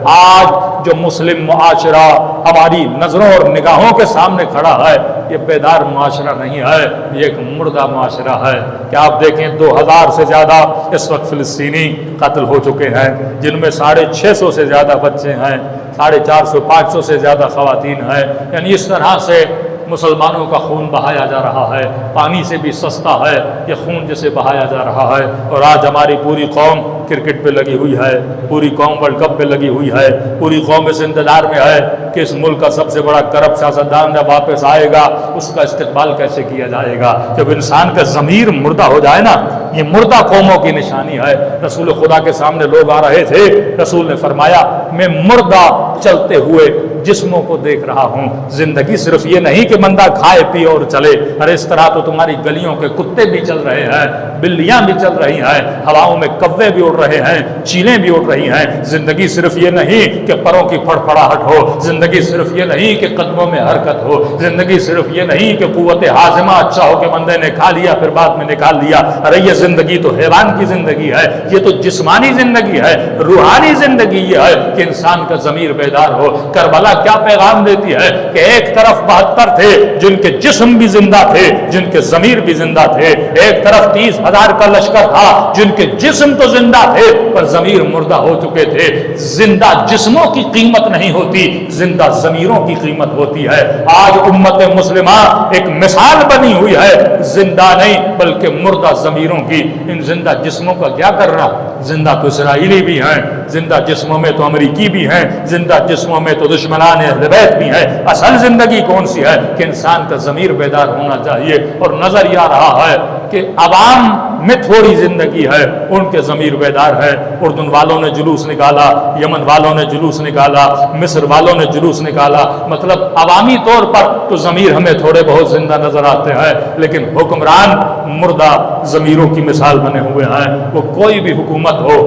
آج جو مسلم معاشرہ ہماری نظروں اور نگاہوں کے سامنے کھڑا ہے یہ بیدار معاشرہ نہیں ہے، یہ ایک مردہ معاشرہ ہے۔ کہ آپ دیکھیں 2000 سے زیادہ اس وقت فلسطینی قتل ہو چکے ہیں، جن میں 650 سے زیادہ بچے ہیں، 450 500 سے زیادہ خواتین ہیں۔ یعنی اس طرح سے مسلمانوں کا خون بہایا جا رہا ہے، پانی سے بھی سستا ہے یہ خون جسے بہایا جا رہا ہے۔ اور آج ہماری پوری قوم کرکٹ پہ لگی ہوئی ہے، پوری قوم ورلڈ کپ پہ لگی ہوئی ہے، پوری قوم اس انتظار میں ہے کہ اس ملک کا سب سے بڑا کرپٹ سیاستدان جب واپس آئے گا اس کا استقبال کیسے کیا جائے گا۔ جب انسان کا ضمیر مردہ ہو جائے نا، یہ مردہ قوموں کی نشانی ہے۔ رسول خدا کے سامنے لوگ آ رہے تھے، رسول نے فرمایا میں مردہ چلتے ہوئے جسموں کو دیکھ رہا ہوں۔ زندگی صرف یہ نہیں کہ بندہ کھائے پی اور چلے، ارے اس طرح تو تمہاری گلیوں کے کتے بھی چل رہے ہیں، بلیاں بھی چل رہی ہیں، ہواؤں میں کوے بھی اڑ رہے ہیں، چیلیں بھی اڑ رہی ہیں۔ زندگی صرف یہ نہیں کہ پروں کی پھڑپڑاہٹ ہو، زندگی صرف یہ نہیں کہ قدموں میں حرکت ہو، زندگی صرف یہ نہیں کہ قوت ہاضمہ اچھا ہو کہ بندے نے کھا لیا پھر بعد میں نکال لیا۔ ارے یہ زندگی تو حیوان کی زندگی ہے، یہ تو جسمانی زندگی ہے، روحانی زندگی یہ ہے کہ انسان کا ضمیر بیدار ہو۔ کربلا کیا پیغام دیتی ہے کہ ایک طرف 72 تھے جن کے جسم بھی زندہ تھے، جن کے ضمیر بھی زندہ تھے، ایک طرف 30,000 کا لشکر تھا جن کے جسم تو زندہ تھے پر ضمیر مردہ ہو چکے تھے۔ زندہ جسموں کی قیمت نہیں ہوتی، زندہ ضمیروں کی قیمت ہوتی ہے۔ آج امت مسلمہ ایک مثال بنی ہوئی ہے، زندہ نہیں بلکہ مردہ ضمیروں کی۔ ان زندہ جسموں کا کیا کرنا؟ زندہ تو اسرائیلی بھی ہیں، زندہ جسموں میں تو امریکی بھی ہیں، زندہ جسموں میں تو دشمنان اہل بیت بھی ہیں۔ اصل زندگی کون سی ہے کہ انسان کا ضمیر بیدار ہونا چاہیے۔ اور نظر یہ آ رہا ہے کہ عوام میں تھوڑی زندگی ہے، ان کے ضمیر بیدار ہے۔ اردن والوں نے جلوس نکالا، یمن والوں نے جلوس نکالا، مصر والوں نے جلوس نکالا، مطلب عوامی طور پر تو ضمیر ہمیں تھوڑے بہت زندہ نظر آتے ہیں، لیکن حکمران مردہ ضمیروں کی مثال بنے ہوئے ہیں۔ وہ کوئی بھی حکومت ہو،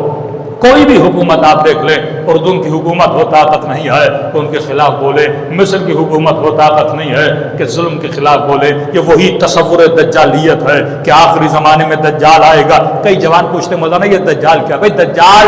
کوئی بھی حکومت آپ دیکھ لیں، اردن کی حکومت ہو طاقت نہیں ہے کہ ان کے خلاف بولے، مصر کی حکومت ہو طاقت نہیں ہے کہ ظلم کے خلاف بولے۔ یہ وہی تصور دجالیت ہے کہ آخری زمانے میں دجال آئے گا۔ کئی جوان پوچھتے مولانا یہ دجال کیا؟ بھائی دجال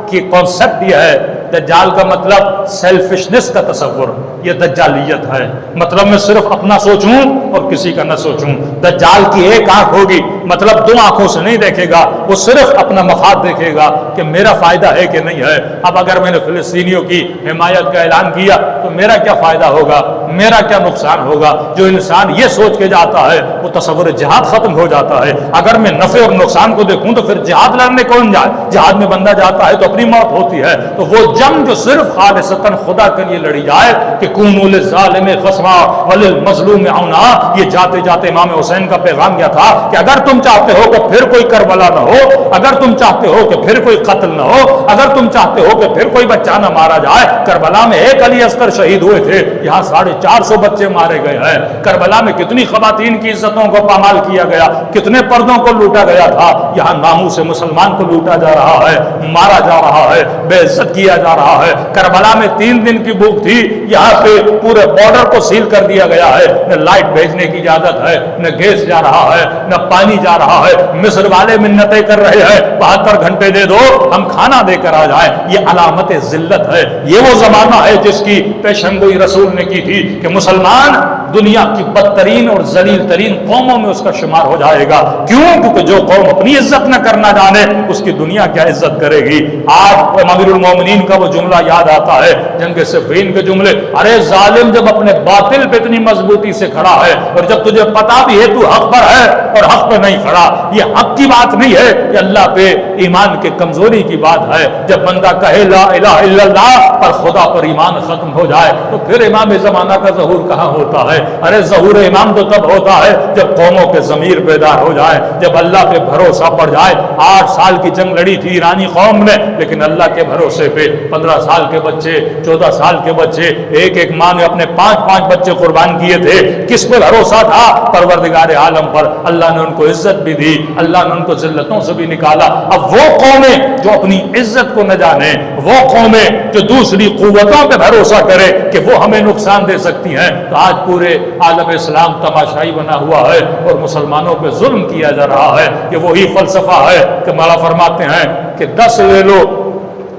کی کانسیپٹ یہ ہے، دجال کا مطلب سیلفشنس کا تصور، یہ دجالیت ہے۔ مطلب میں صرف اپنا سوچوں اور کسی کا نہ سوچوں۔ دجال کی ایک آنکھ ہوگی، مطلب دو آنکھوں سے نہیں دیکھے گا، وہ صرف اپنا مفاد دیکھے گا کہ میرا فائدہ ہے کہ نہیں ہے۔ اب اگر میں نے فلسطینیوں کی حمایت کا اعلان کیا تو میرا کیا فائدہ ہوگا، میرا کیا نقصان ہوگا؟ جو انسان یہ سوچ کے جاتا ہے وہ تصور جہاد ختم ہو جاتا ہے۔ اگر میں نفع اور نقصان کو دیکھوں تو پھر جہاد لڑنے کون جائے؟ جہاد میں بندہ جاتا ہے تو اپنی موت ہوتی ہے۔ تو وہ جنگ جو صرف خالصتاً خدا کے لیے لڑی جائے کہ کونوا للظالم خصما وللمظلوم عونا، یہ جاتے جاتے امام حسین کا پیغام کیا تھا کہ اگر تم چاہتے ہو کہ پھر کوئی کربلا نہ ہو، اگر تم چاہتے ہو کہ پھر کوئی قتل نہ ہو، اگر تم چاہتے ہو کہ پھر کوئی بچہ نہ مارا جائے، کربلا میں ایک علی اصغر شہید ہوئے تھے، یہاں 450 بچے مارے گئے ہیں۔ کربلا میں کتنی خواتین کی عزتوں کو پامال کیا گیا، کتنے پردوں کو لوٹا گیا تھا، یہاں ناموس مسلمان کو لوٹا جا رہا ہے، مارا جا رہا ہے، بے عزت کیا جا رہا ہے۔ کربلا میں 3 دن کی بھوک تھی، یہاں پہ پورے بارڈر کو سیل کر دیا گیا ہے، نہ لائٹ بھیجنے کی اجازت ہے، نہ گیس جا رہا ہے، نہ پانی جا رہا ہے۔ مصر والے منتیں کر رہے ہیں 72 گھنٹے دے دو ہم کھانا دے کر آ جائیں۔ یہ علامت ذلت ہے۔ یہ وہ زمانہ ہے جس کی پیشن گوئی رسول نے کی تھی کہ مسلمان دنیا کی بدترین اور ذلیل ترین قوموں میں اس کا شمار ہو جائے گا۔ کیوں؟ کیونکہ جو قوم اپنی عزت نہ کرنا جانے اس کی دنیا کیا عزت کرے گی۔ آج امیر المومنین کا وہ جملہ یاد آتا ہے، جنگ صفین کے جملے، ارے ظالم جب اپنے باطل پہ اتنی مضبوطی سے کھڑا ہے اور جب تجھے پتا بھی ہے تو حق پر ہے اور حق پہ نہیں کھڑا، یہ حق کی بات نہیں ہے، یہ اللہ پہ ایمان کے کمزوری کی بات ہے۔ جب بندہ کہے لا الہ الا اللہ پر خدا پر ایمان ختم ہو جائے تو پھر امام زمانہ کا ظہور کہاں ہوتا ہے؟ ارے ظہور امام تو تب ہوتا ہے جب قوموں کے ضمیر بیدار ہو جائے، جب اللہ پہ بھروسہ پڑ جائے۔ 8 سال کی جنگ لڑی تھی ایرانی قوم نے، لیکن اللہ کے بھروسے پہ 15 سال کے بچے، 14 سال کے بچے، ایک ماں نے اپنے 5 بچے قربان کیے تھے۔ کس پہ بھروسہ تھا؟ پروردگار عالم پر۔ اللہ نے ان کو عزت بھی دی، اللہ نے ان کو ذلتوں سے بھی نکالا۔ اب وہ قومیں جو اپنی عزت کو نہ جانے، وہ قومیں جو دوسری قوتوں پہ بھروسہ کرے کہ وہ ہمیں نقصان دے سکتی ہیں، تو آج پورے عالم اسلام تماشائی بنا ہوا ہے اور مسلمانوں پہ ظلم کیا جا رہا ہے۔ یہ وہی فلسفہ ہے کہ مولا فرماتے ہیں کہ 10 لے لو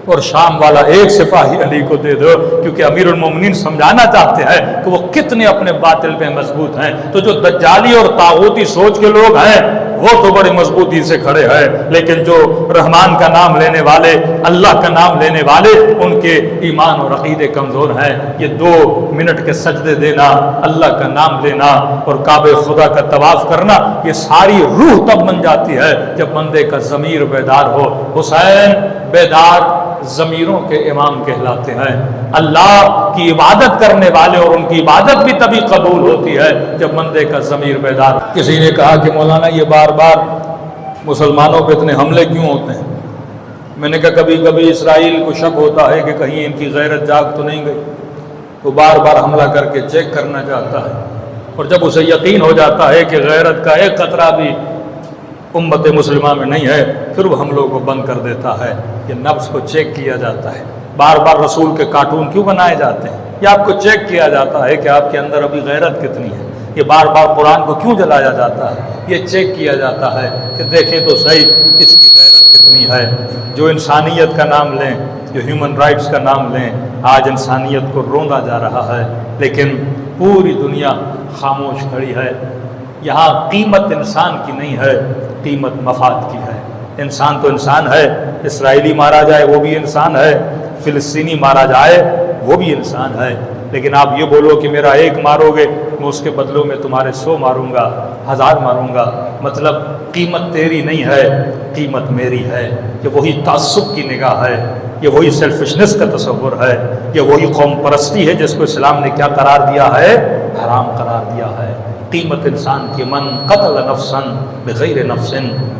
اور شام والا ایک سپاہی علی کو دے دو، کیونکہ امیر المومنین سمجھانا چاہتے ہیں کہ وہ کتنے اپنے باطل پہ مضبوط ہیں۔ تو جو دجالی اور طاغوتی سوچ کے لوگ ہیں وہ تو بڑی مضبوطی سے کھڑے ہیں، لیکن جو رحمان کا نام لینے والے، اللہ کا نام لینے والے، ان کے ایمان اور عقیدے کمزور ہیں۔ یہ 2 منٹ کے سجدے دینا، اللہ کا نام لینا اور کعبہ خدا کا طواف کرنا، یہ ساری روح تب بن جاتی ہے جب بندے کا ضمیر بیدار ہو۔ حسین بیدار ضمیروں کے امام کہلاتے ہیں۔ اللہ کی عبادت کرنے والے، اور ان کی عبادت بھی تبھی قبول ہوتی ہے جب بندے کا ضمیر بیدار۔ کسی نے کہا کہ مولانا یہ بار بار مسلمانوں پہ اتنے حملے کیوں ہوتے ہیں؟ میں نے کہا کبھی کبھی اسرائیل کو شک ہوتا ہے کہ کہیں ان کی غیرت جاگ تو نہیں گئی، تو بار بار حملہ کر کے چیک کرنا چاہتا ہے، اور جب اسے یقین ہو جاتا ہے کہ غیرت کا ایک قطرہ بھی امت مسلمہ میں نہیں ہے، پھر وہ حملوں کو بند کر دیتا ہے۔ یہ نفس کو چیک کیا جاتا ہے۔ بار بار رسول کے کارٹون کیوں بنائے جاتے ہیں؟ یہ آپ کو چیک کیا جاتا ہے کہ آپ کے اندر ابھی غیرت کتنی ہے۔ یہ بار بار قرآن کو کیوں جلایا جاتا ہے؟ یہ چیک کیا جاتا ہے کہ دیکھیں تو صحیح اس کی غیرت کتنی ہے۔ جو انسانیت کا نام لیں، جو ہیومن رائٹس کا نام لیں، آج انسانیت کو روندا جا رہا ہے، لیکن پوری دنیا خاموش کھڑی ہے۔ یہاں قیمت انسان کی نہیں ہے، قیمت مفاد کی ہے۔ انسان تو انسان ہے، اسرائیلی مارا جائے وہ بھی انسان ہے، فلسطینی مارا جائے وہ بھی انسان ہے، لیکن آپ یہ بولو کہ میرا 1 مارو گے، میں اس کے بدلوں میں تمہارے 100 ماروں گا، 1000 ماروں گا، مطلب قیمت تیری نہیں ہے، قیمت میری ہے۔ یہ وہی تعصب کی نگاہ ہے، یہ وہی سیلفشنس کا تصور ہے، یہ وہی قوم پرستی ہے جس کو اسلام نے کیا قرار دیا ہے؟ حرام قرار دیا ہے۔ قیمت انسان کی من قتل نفسا بغیر نفس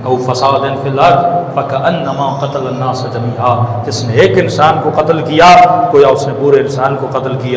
او فساد فی الارض فکأنما قتل الناس جميعا، جس نے ایک انسان کو قتل کیا گویا اس نے پورے انسان کو قتل کیا۔